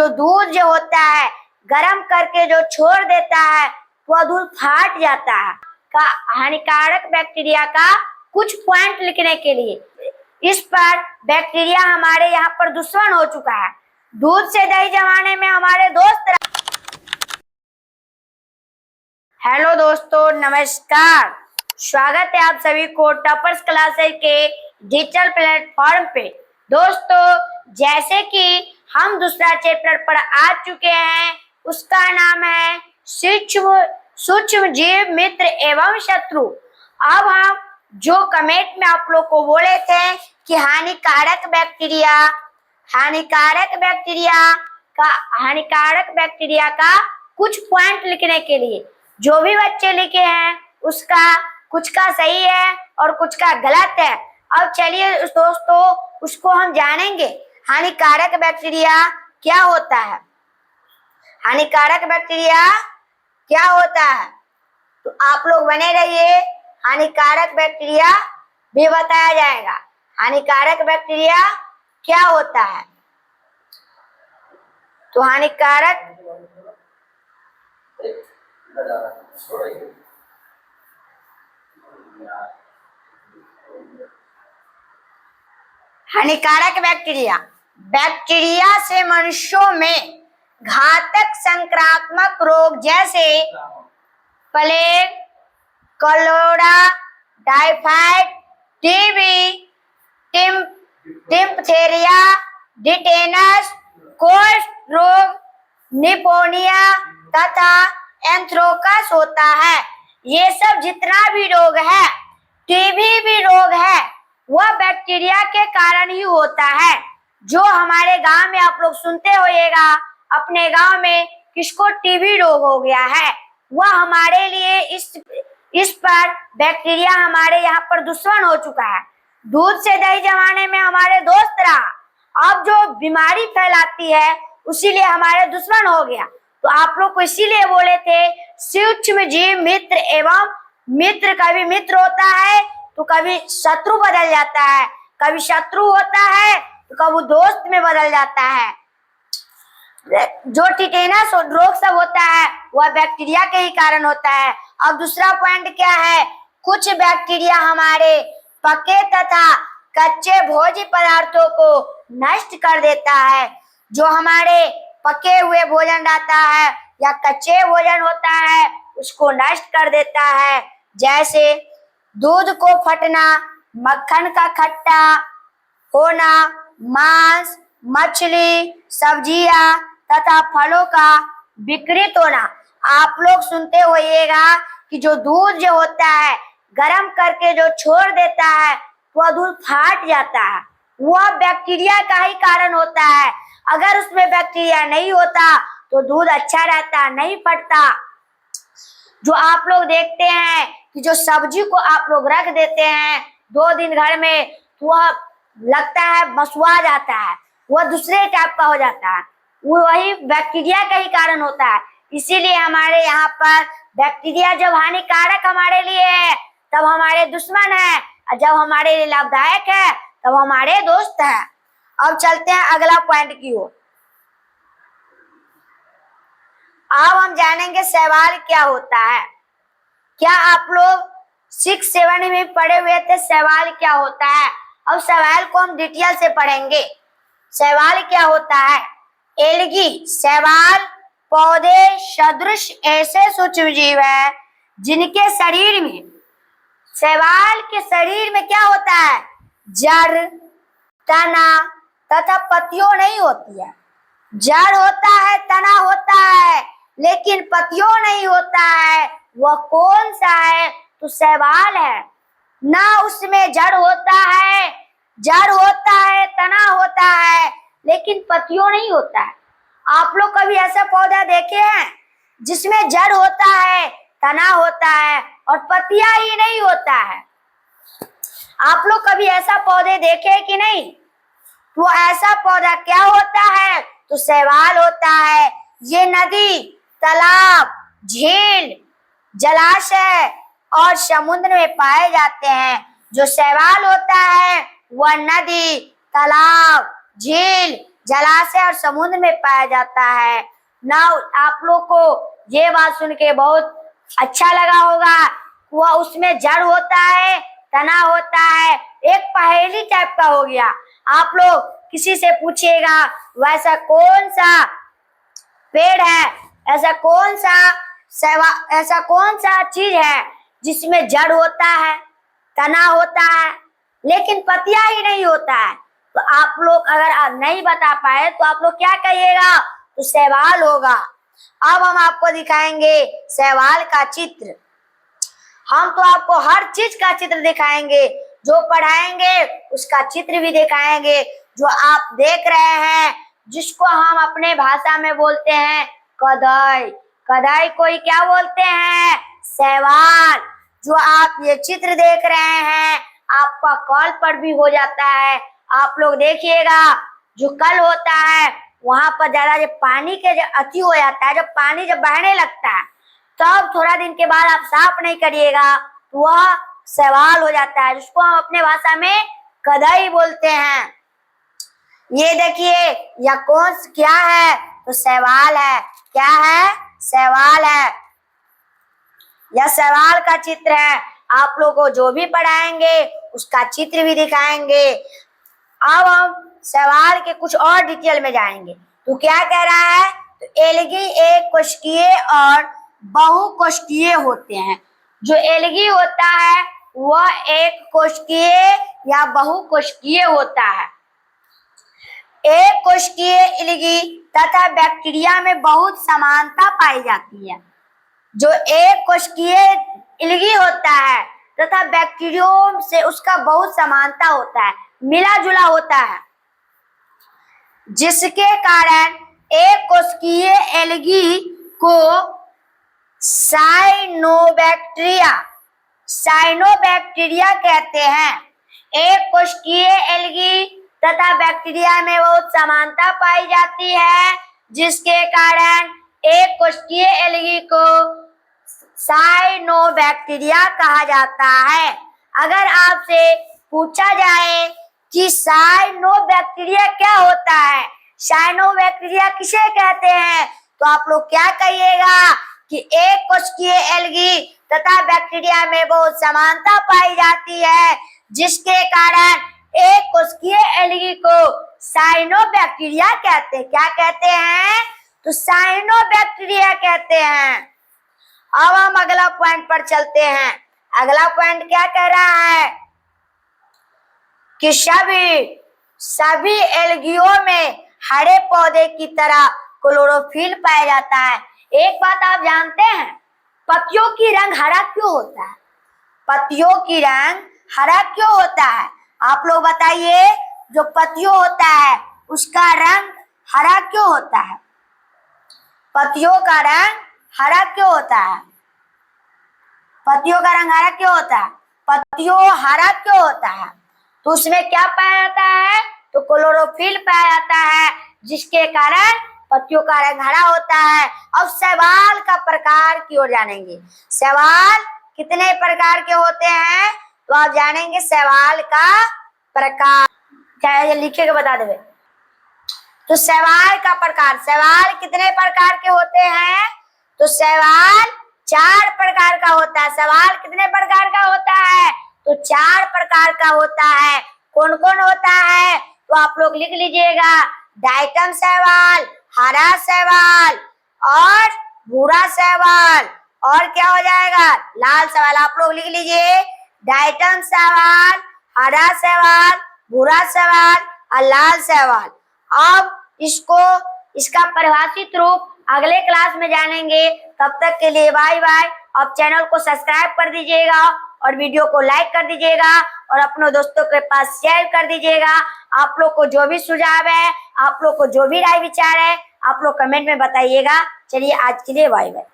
जो दूध जो होता है गर्म करके जो छोड़ देता है वह दूध फाट जाता है। का हानिकारक बैक्टीरिया का कुछ पॉइंट लिखने के लिए, इस पर बैक्टीरिया हमारे यहाँ पर दुश्मन हो चुका है। दूध से दही जमाने में हमारे दोस्त। हेलो दोस्तों, नमस्कार। स्वागत है आप सभी को टॉपर्स क्लासेस के डिजिटल प्लेटफॉर्म पे। दोस्तों, जैसे कि हम दूसरा चैप्टर पर आ चुके हैं, उसका नाम है सूक्ष्म जीव मित्र एवं शत्रु। अब हम जो कमेंट में आप लोग को बोले थे कि हानिकारक बैक्टीरिया का कुछ पॉइंट लिखने के लिए जो भी बच्चे लिखे हैं उसका कुछ का सही है और कुछ का गलत है। अब चलिए दोस्तों उसको हम जानेंगे। हानिकारक बैक्टीरिया क्या होता है? हानिकारक बैक्टीरिया क्या होता है? तो आप लोग बने रहिए, हानिकारक बैक्टीरिया भी बताया जाएगा। हानिकारक बैक्टीरिया क्या होता है? तो हानिकारक बैक्टीरिया से मनुष्यों में घातक संक्रामक रोग जैसे plague, cholera, typhoid, TB, diphtheria, tetanus, कोष्ठ रोग, निमोनिया तथा एंथ्रेक्स होता है। ये सब जितना भी रोग है, टीबी भी रोग है, वह बैक्टीरिया के कारण ही होता है। जो हमारे गांव में आप लोग सुनते होइएगा, अपने गांव में किसको टीबी रोग हो गया है, वह हमारे लिए इस पर बैक्टीरिया हमारे यहाँ पर दुश्मन हो चुका है। दूध से दही जमाने में हमारे दोस्त रहा, अब जो बीमारी फैलाती है उसीलिए हमारे दुश्मन हो गया। तो आप लोग को इसीलिए बोले थे सूक्ष्म जीव मित्र एवं मित्र। कभी मित्र होता है तो कभी शत्रु बदल जाता है, कभी शत्रु होता है तो कभी दोस्त में बदल जाता है। जो टिटेनस रोग सब होता है वह बैक्टीरिया के ही कारण होता है। अब दूसरा पॉइंट क्या है? कुछ बैक्टीरिया हमारे पके तथा कच्चे भोज्य पदार्थों को नष्ट कर देता है। जो हमारे पके हुए भोजन रहता है या कच्चे भोजन होता है उसको नष्ट कर देता है। जैसे दूध को फटना, मक्खन का खट्टा होना, मांस, मछली, सब्जियां तथा फलों का विकृत होना। आप लोग सुनते होइएगा कि जो दूध जो होता है गर्म करके जो छोड़ देता है वह दूध फाट जाता है, वह बैक्टीरिया का ही कारण होता है। अगर उसमें बैक्टीरिया नहीं होता तो दूध अच्छा रहता, नहीं फटता। जो आप लोग देखते हैं कि जो सब्जी को आप लोग रख देते हैं 2 दिन घर में, तो वह लगता है मसुआ जाता है, वह दूसरे टाइप का हो जाता है, वही बैक्टीरिया का ही कारण होता है। इसीलिए हमारे यहाँ पर बैक्टीरिया जब हानिकारक हमारे लिए है तब हमारे दुश्मन है, और जब हमारे लिए लाभदायक है तब हमारे दोस्त है। अब चलते हैं अगला पॉइंट की ओर। अब हम जानेंगे शैवाल क्या होता है। क्या आप लोग 6-7 में पढ़े हुए थे शैवाल क्या होता है? अब शैवाल को हम डिटेल से पढ़ेंगे। शैवाल क्या होता है? एल्गी शैवाल पौधे सदृश ऐसे सूक्ष्म जीव है जिनके शरीर में, शैवाल के शरीर में क्या होता है? जड़, तना तथा पत्तियों नहीं होती है। जड़ होता है, तना होता है, लेकिन पत्तियों नहीं होता है। वह कौन सा है? तो शैवाल है ना। उसमें जड़ होता है, तना होता है, लेकिन पत्तियों नहीं होता है। आप लोग कभी ऐसा पौधा देखे हैं जिसमें जड़ होता है, तना होता है और पत्तियां ही नहीं होता है? आप लोग कभी ऐसा पौधे देखे कि नहीं? वो ऐसा पौधा क्या होता है? तो शैवाल होता है। ये नदी, तालाब, झील, जलाशय और समुद्र में पाए जाते हैं। जो शैवाल होता है वह नदी, तालाब, झील, जलाशय और समुद्र में पाया जाता है। नाउ आप लोग को ये बात सुन के बहुत अच्छा लगा होगा। वह उसमें जड़ होता है, तना होता है, एक पहेली टाइप का हो गया। आप लोग किसी से पूछिएगा वैसा कौन सा पेड़ है, ऐसा कौन सा चीज है जिसमें जड़ होता है, तना होता है, लेकिन पत्तियां ही नहीं होता है। तो आप लोग अगर नहीं बता पाए तो आप लोग क्या कहिएगा, तो शैवाल होगा। अब हम आपको दिखाएंगे शैवाल का चित्र। हम तो आपको हर चीज का चित्र दिखाएंगे, जो पढ़ाएंगे उसका चित्र भी दिखाएंगे। जो आप देख रहे हैं, जिसको हम अपने भाषा में बोलते हैं कदई, कदई को ही क्या बोलते हैं, शैवाल। जो आप ये चित्र देख रहे हैं, आपका कल पर भी हो जाता है। आप लोग देखिएगा, जो कल होता है वहां पर ज्यादा जब पानी के अति हो जाता है, जब पानी जब बहने लगता है, तब थोड़ा दिन के बाद आप साफ नहीं करिएगा तो वह शैवाल हो जाता है, जिसको हम अपने भाषा में कदई बोलते हैं। ये देखिए, यह क्या है, तो शैवाल है। क्या है, शैवाल है। यह शैवाल का चित्र है। आप लोगों को जो भी पढ़ाएंगे उसका चित्र भी दिखाएंगे। अब हम शैवाल के कुछ और डिटेल में जाएंगे। तो क्या कह रहा है, तो एलगी एक कोशिकीय और बहुकोशिकीय होते हैं। जो एलगी होता है वह एक कोशिकीय या बहुकोशिकीय होता है। एक कोशिकीय एलगी तथा बैक्टीरिया में बहुत समानता पाई जाती है। जो एक कोशिकीय एलगी होता है तथा बैक्टीरिया से उसका बहुत समानता होता है, मिला जुला होता है, जिसके कारण एक कोशिकीय एलगी को साइनोबैक्टीरिया कहते हैं। एक कोशिकीय एलगी तथा बैक्टीरिया में बहुत समानता पाई जाती है, जिसके कारण एक कोशिकीय एलगी को साइनोबैक्टीरिया कहा जाता है। अगर आपसे पूछा जाए कि साइनोबैक्टीरिया क्या होता है, साइनोबैक्टीरिया किसे कहते हैं, तो आप लोग क्या कहिएगा कि एक कोशिकीय एलगी तथा बैक्टीरिया में बहुत समानता पाई जाती है, जिसके कारण एक कोशिकीय एलगी को साइनोबैक्टीरिया कहते हैं। क्या कहते हैं, तो साइनोबैक्टीरिया कहते हैं। अब हम अगला पॉइंट पर चलते हैं। अगला पॉइंट क्या कह रहा है कि सभी एल्गियों में हरे पौधे की तरह क्लोरोफिल पाया जाता है। एक बात आप जानते हैं, पत्तियों की रंग हरा क्यों होता है, पत्तियों की रंग हरा क्यों होता है, आप लोग बताइए। जो पत्तियों होता है उसका रंग हरा क्यों होता है, पत्तियों का रंग हरा क्यों होता है, पत्तियों का रंग हरा क्यों होता है, पत्तियों हरा क्यों होता है, तो उसमें क्या पाया जाता है, तो क्लोरोफिल पाया जाता है, जिसके कारण पत्तियों का रंग हरा होता है। अब शैवाल का प्रकार की ओर जानेंगे। शैवाल कितने प्रकार के होते हैं, तो आप जानेंगे शैवाल का प्रकार। क्या लिखे के बता देवे, तो शैवाल का प्रकार, शैवाल कितने प्रकार के होते हैं, तो शैवाल 4 प्रकार का होता है। शैवाल कितने प्रकार का होता है, तो 4 प्रकार का होता है। कौन कौन होता है, तो आप लोग लिख लीजिएगा। डाइटम शैवाल, हरा शैवाल और भूरा शैवाल, और क्या हो जाएगा, लाल शैवाल। आप लोग लिख लीजिए, डाइटम शैवाल, हरा शैवाल, भूरा शैवाल और लाल शैवाल। अब इसका परिभाषित रूप अगले क्लास में जानेंगे। तब तक के लिए बाय बाय। अब चैनल को सब्सक्राइब कर दीजिएगा और वीडियो को लाइक कर दीजिएगा और अपने दोस्तों के पास शेयर कर दीजिएगा। आप लोग को जो भी सुझाव है, आप लोग को जो भी राय विचार है, आप लोग कमेंट में बताइएगा। चलिए आज के लिए बाय बाय।